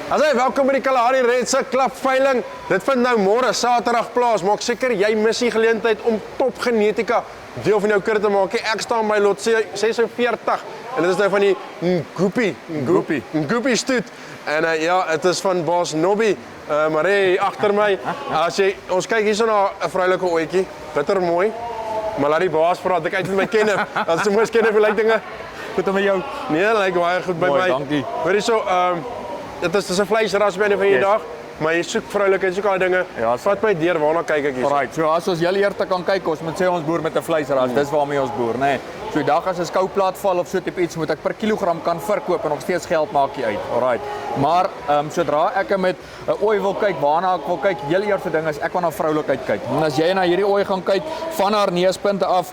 Asai, welkom by die Kalahari Red se klapveiling. Dit vind nou môre Saterdag plaas. Maak seker jy mis die geleentheid om top genetika deel van jou kudde te maak. Ek staan by lot 46 en dit is nou van die Ngoopie stoet. En ja, dit is van Baas Nobby. Maar hey, agter my, as jy ons kyk hierso na 'n vroulike oetjie, bitter mooi. Maar laat die baas praat, ek uit met my kenner. As jy moes kenner vir like dinge. Goed met jou. Nee, lyk baie goed by Mooi, my. dankie. Hoor hierso, dit is 'n vleisras by die van die dag, maar jy soek vroulikheid, soek al dinge. Ja, vat my deur, waarna kyk ek hier? Alright, so as ons julle eers kan kyk, ons moet sê ons boer met 'n vleisras, dis waarmee ons boer, nê. So die dag as 'n skouplaat val of so tipe iets, moet ek per kilogram kan verkoop en nog steeds geld maak hier uit. Alright. Maar sodra ek met 'n ooi wil kyk, waarna ek wil kyk, heel eerste ding is ek wil na vroulikheid kyk. En as jy na hierdie ooi gaan kyk, van haar neuspunte af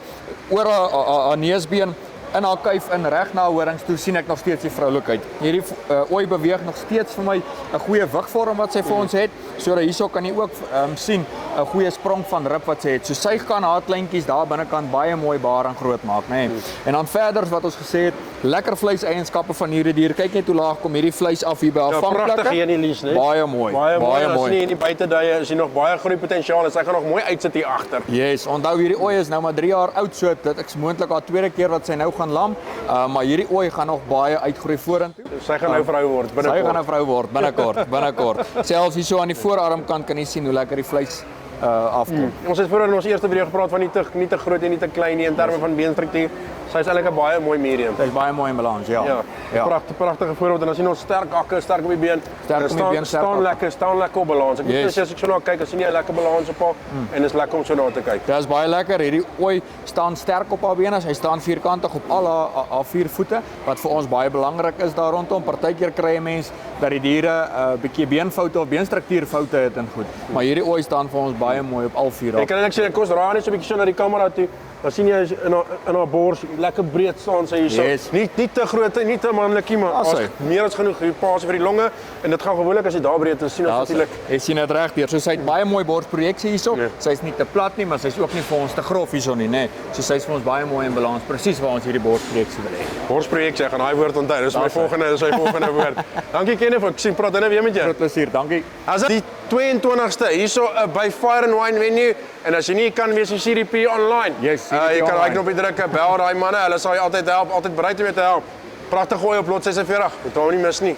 oor haar neusbeen in haar kuif in reg na haar horings toe sien ek nog steeds die vroulikheid. Hierdie ooi beweeg nog steeds vir my 'n goeie wigvorm wat sy vir ons het. So hierso kan jy ook sien 'n goeie sprong van rib wat sy het. So sy kan haar kleintjies daar binnekant baie mooi baar en groot maak, nê. En dan verder wat ons gesê het, lekker vleiseienskappe van hierdie dier. Kyk net hoe laag kom hierdie vleis af hier by haar vangplekke. Ja, pragtig hier in die lies, né? Baie mooi. Baie mooi. Nie in die buiteduie is hier nog baie groei potensiaal en sy gaan nog mooi uitsit hier agter. Yes, onthou hierdie ooi is nou maar 3 jaar oud, so dit is moontlik haar tweede keer wat sy nou gaan lam. Maar hierdie ooi gaan nog baie uitgroei vorentoe. Sy gaan nou vrou word binnekort. Sy gaan 'n vrou word binnekort. Selfs hier so aan die voorarmkant kan jy sien hoe lekker die vleis afkom. Ons het vroeër in ons eerste video gepraat van nie te groot en nie te klein nie in terme van beenstruktuur. Sy is eintlik 'n baie mooi medium. Sy is baie mooi in balans, ja. Pragtige voorbeeld en dan sien ons sterk akke, sterk op die been. Sterk op die been, staan lekker op balans. Ek moet sê as ek so na kyk, as jy nie 'n lekker balans op haar en is lekker om so na te kyk. Dit is baie lekker. Hierdie ooi staan sterk op haar bene. Hy staan vierkantig op al haar 4 voete wat vir ons baie belangrik is daar rondom. Partykeer kry 'n mens dat die diere 'n bietjie beenfoute of beenstruktuurfoute het en goed. Maar hierdie ooi staan vir ons baie mooi op al 4. Ek kan net sê ek kos raai net so 'n bietjie so na die kamera toe. Dan sien jy in haar bors lekker breed staan sy hierso. Yes. Nie te groot, nie te manlikie, maar as meer as genoeg pasie vir die longe en dit gaan gewoonlik as jy daar breed is, sien ons natuurlik. Jy sien dit reg deur. So sy het baie mooi borsprojeksie hierso. Sy's nie te plat nie, maar sy's ook nie vir ons te grof hierso nie, nê. So sy's vir ons baie mooi in balans, presies waar ons hierdie borsprojeksie wil hê. Borsprojeksie, ek gaan daai woord onthou. Dis my volgende woord. Dankie Kenneth, ek sien praat weer met jou. Groot plesier, dankie. As die 22ste hierso by Fire and Wine Venue en as jy nie kan wees die CDP online. Yes, jy kan daai knoppie druk, bel daai manne, hulle sal jou altyd help, altyd bereid om jou te help. Pragtig gooi op lot 46. Moet hom nie mis nie.